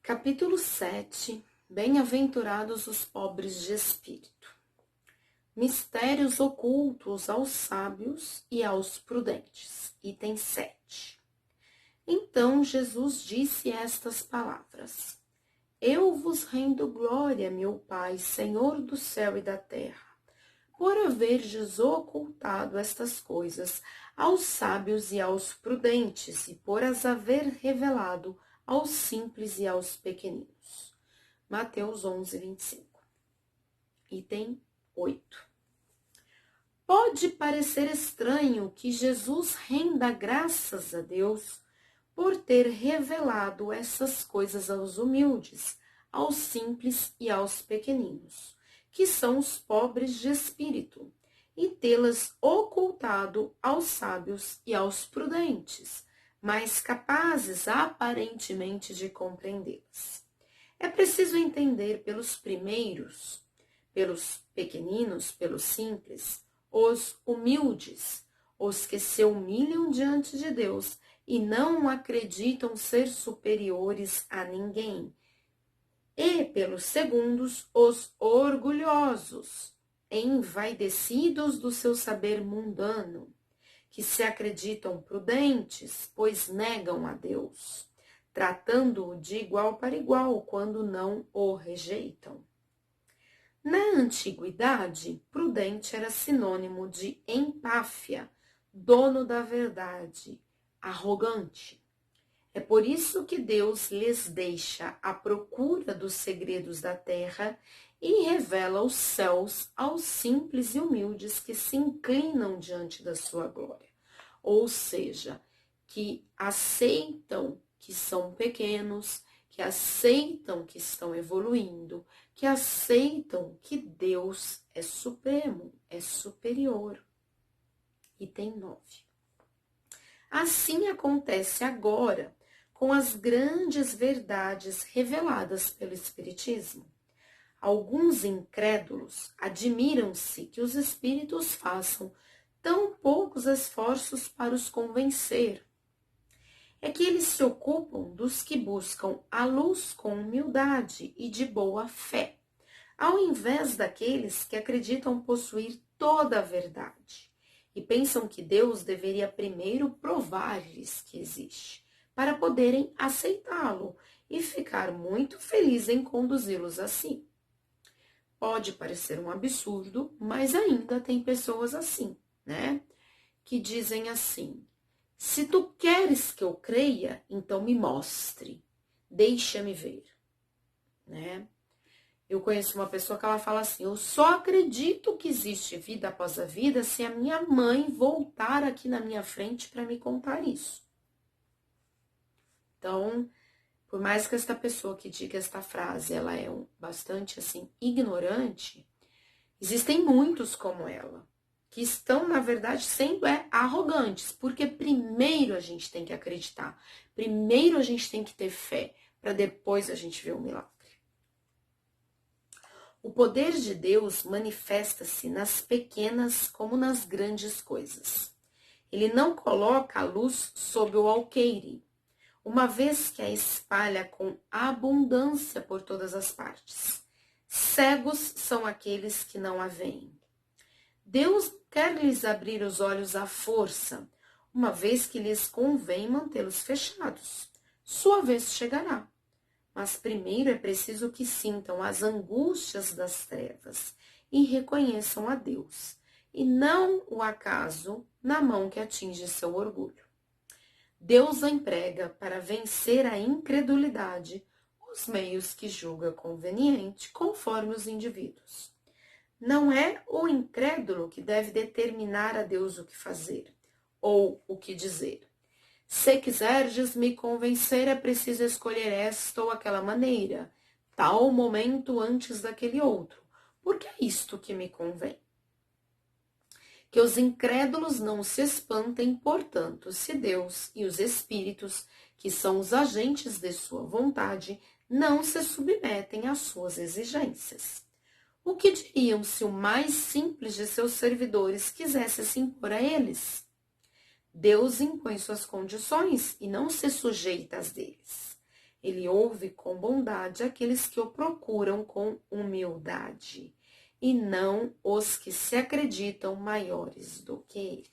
Capítulo 7. Bem-aventurados os pobres de espírito. Mistérios ocultos aos sábios e aos prudentes. Item 7. Então Jesus disse estas palavras: Eu vos rendo glória, meu Pai, Senhor do céu e da terra, por haverdes ocultado estas coisas aos sábios e aos prudentes, e por as haver revelado aos simples e aos pequeninos. Mateus 11, 25. Item 8. Pode parecer estranho que Jesus renda graças a Deus por ter revelado essas coisas aos humildes, aos simples e aos pequeninos, que são os pobres de espírito, e tê-las ocultado aos sábios e aos prudentes, mais capazes aparentemente de compreendê-las. É preciso entender pelos primeiros, pelos pequeninos, pelos simples, os humildes, os que se humilham diante de Deus e não acreditam ser superiores a ninguém, e pelos segundos, os orgulhosos, envaidecidos do seu saber mundano, que se acreditam prudentes, pois negam a Deus, tratando-o de igual para igual quando não o rejeitam. Na antiguidade, prudente era sinônimo de empáfia, dono da verdade, arrogante. É por isso que Deus lhes deixa a procura dos segredos da terra e revela os céus aos simples e humildes que se inclinam diante da sua glória. Ou seja, que aceitam que são pequenos, que aceitam que estão evoluindo, que aceitam que Deus é supremo, é superior. Item 9. Assim acontece agora com as grandes verdades reveladas pelo Espiritismo. Alguns incrédulos admiram-se que os espíritos façam tão poucos esforços para os convencer. É que eles se ocupam dos que buscam a luz com humildade e de boa fé, ao invés daqueles que acreditam possuir toda a verdade e pensam que Deus deveria primeiro provar-lhes que existe, para poderem aceitá-lo e ficar muito felizes em conduzi-los assim. Pode parecer um absurdo, mas ainda tem pessoas assim, né? Que dizem assim: se tu queres que eu creia, então me mostre, deixa-me ver, né? Eu conheço uma pessoa que ela fala assim: eu só acredito que existe vida após a vida se a minha mãe voltar aqui na minha frente para me contar isso. Então, por mais que esta pessoa que diga esta frase, ela é bastante assim ignorante, existem muitos como ela, que estão, na verdade, sendo arrogantes, porque primeiro a gente tem que acreditar, primeiro a gente tem que ter fé, para depois a gente ver o milagre. O poder de Deus manifesta-se nas pequenas como nas grandes coisas. Ele não coloca a luz sob o alqueire, uma vez que a espalha com abundância por todas as partes. Cegos são aqueles que não a veem. Deus quer lhes abrir os olhos à força, uma vez que lhes convém mantê-los fechados. Sua vez chegará, mas primeiro é preciso que sintam as angústias das trevas e reconheçam a Deus, e não o acaso na mão que atinge seu orgulho. Deus emprega para vencer a incredulidade os meios que julga conveniente, conforme os indivíduos. Não é o incrédulo que deve determinar a Deus o que fazer ou o que dizer. Se quiserdes me convencer, é preciso escolher esta ou aquela maneira, tal momento antes daquele outro, porque é isto que me convém. Que os incrédulos não se espantem, portanto, se Deus e os espíritos, que são os agentes de sua vontade, não se submetem às suas exigências. O que diriam se o mais simples de seus servidores quisesse se impor a eles? Deus impõe suas condições e não se sujeita às deles. Ele ouve com bondade aqueles que o procuram com humildade, e não os que se acreditam maiores do que ele.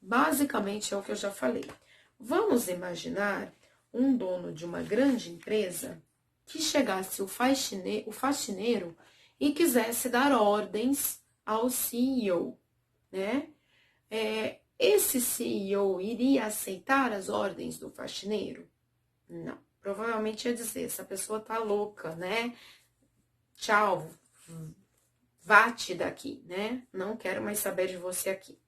Basicamente é o que eu já falei. Vamos imaginar um dono de uma grande empresa que chegasse o faxineiro e quisesse dar ordens ao CEO, né? Esse CEO iria aceitar as ordens do faxineiro? Não. Provavelmente ia dizer, essa pessoa tá louca, né? Tchau, vá-te daqui, né? Não quero mais saber de você aqui.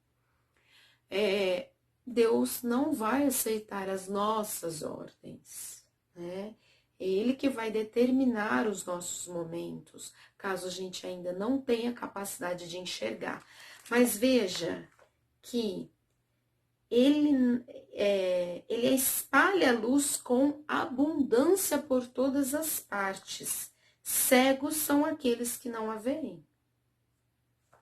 Deus não vai aceitar as nossas ordens, né? É Ele que vai determinar os nossos momentos, caso a gente ainda não tenha capacidade de enxergar. Mas veja que ele espalha a luz com abundância por todas as partes. Cegos são aqueles que não a veem.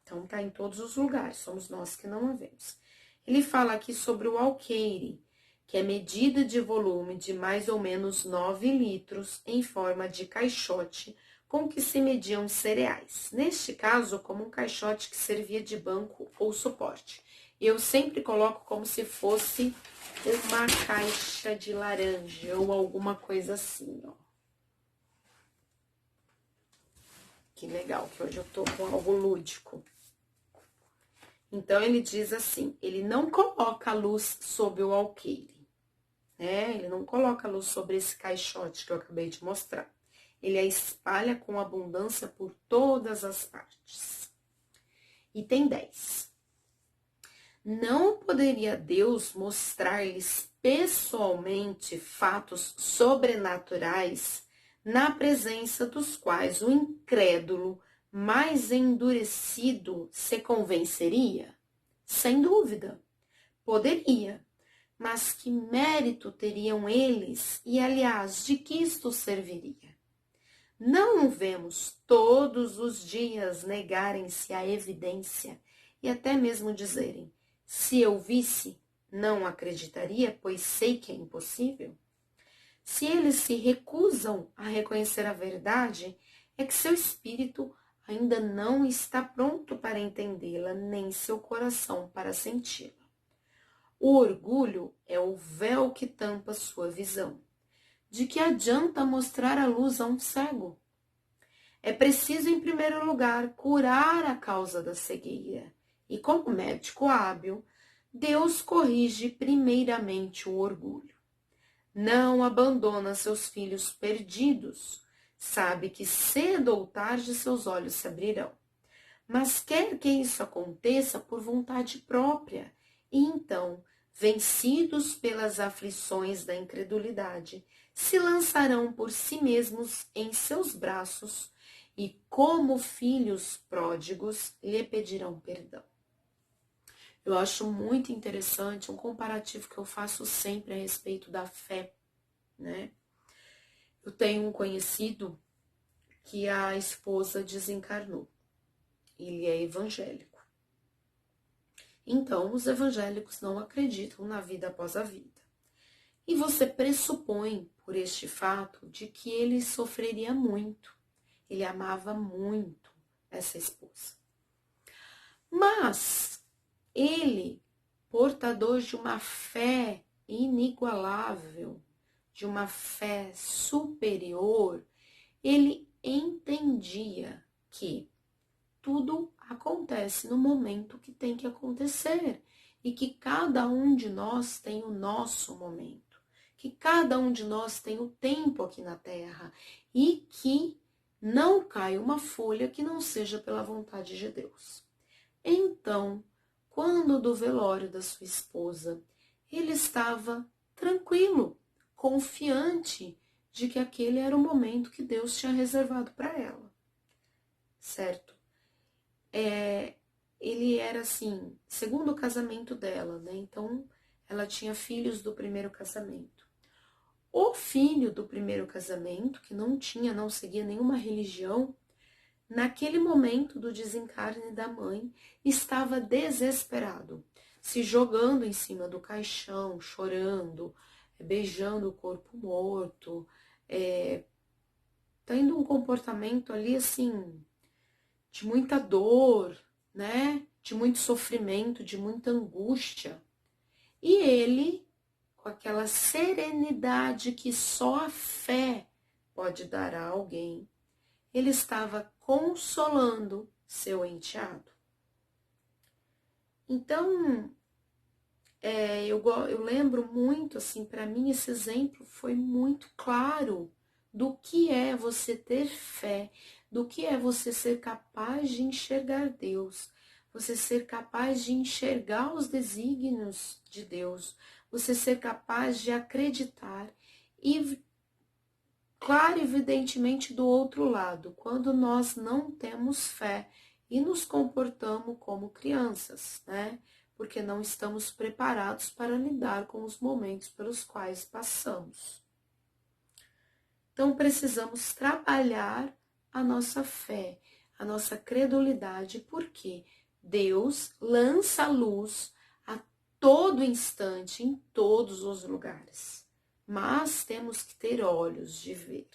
Então, está em todos os lugares, somos nós que não a vemos. Ele fala aqui sobre o alqueire, que é medida de volume de mais ou menos 9 litros em forma de caixote com que se mediam os cereais. Neste caso, como um caixote que servia de banco ou suporte. Eu sempre coloco como se fosse uma caixa de laranja ou alguma coisa assim, ó. Que legal, que hoje eu tô com algo lúdico. Então, ele diz assim, ele não coloca a luz sobre o alqueire, né? Ele não coloca a luz sobre esse caixote que eu acabei de mostrar. Ele a espalha com abundância por todas as partes. Item 10. Não poderia Deus mostrar-lhes pessoalmente fatos sobrenaturais na presença dos quais o incrédulo mais endurecido se convenceria? Sem dúvida, poderia. Mas que mérito teriam eles? E, aliás, de que isto serviria? Não o vemos todos os dias negarem-se à evidência e até mesmo dizerem: se eu visse, não acreditaria, pois sei que é impossível? Se eles se recusam a reconhecer a verdade, é que seu espírito ainda não está pronto para entendê-la, nem seu coração para senti-la. O orgulho é o véu que tampa sua visão. De que adianta mostrar a luz a um cego? É preciso, em primeiro lugar, curar a causa da cegueira. E como médico hábil, Deus corrige primeiramente o orgulho. Não abandona seus filhos perdidos. Sabe que cedo ou tarde seus olhos se abrirão. Mas quer que isso aconteça por vontade própria. E então, vencidos pelas aflições da incredulidade, se lançarão por si mesmos em seus braços e, como filhos pródigos, lhe pedirão perdão. Eu acho muito interessante um comparativo que eu faço sempre a respeito da fé, né? Eu tenho um conhecido que a esposa desencarnou. Ele é evangélico. Então, os evangélicos não acreditam na vida após a vida. E você pressupõe, por este fato, de que ele sofreria muito. Ele amava muito essa esposa. Mas ele, portador de uma fé inigualável, de uma fé superior, ele entendia que tudo acontece no momento que tem que acontecer e que cada um de nós tem o nosso momento, que cada um de nós tem o tempo aqui na Terra e que não cai uma folha que não seja pela vontade de Deus. Então, quando do velório da sua esposa, ele estava tranquilo, confiante de que aquele era o momento que Deus tinha reservado para ela, certo? Ele era assim, segundo o casamento dela, né? Então, ela tinha filhos do primeiro casamento. O filho do primeiro casamento, que não seguia nenhuma religião, naquele momento do desencarne da mãe, estava desesperado, se jogando em cima do caixão, chorando, beijando o corpo morto, tendo um comportamento ali assim, de muita dor, né? De muito sofrimento, de muita angústia. E ele, com aquela serenidade que só a fé pode dar a alguém, ele estava consolando seu enteado. Então, eu lembro muito, assim, para mim esse exemplo foi muito claro do que é você ter fé, do que é você ser capaz de enxergar Deus, você ser capaz de enxergar os desígnios de Deus, você ser capaz de acreditar e, claro, evidentemente, do outro lado, quando nós não temos fé e nos comportamos como crianças, né? Porque não estamos preparados para lidar com os momentos pelos quais passamos. Então, precisamos trabalhar a nossa fé, a nossa credulidade, porque Deus lança luz a todo instante, em todos os lugares. Mas temos que ter olhos de ver.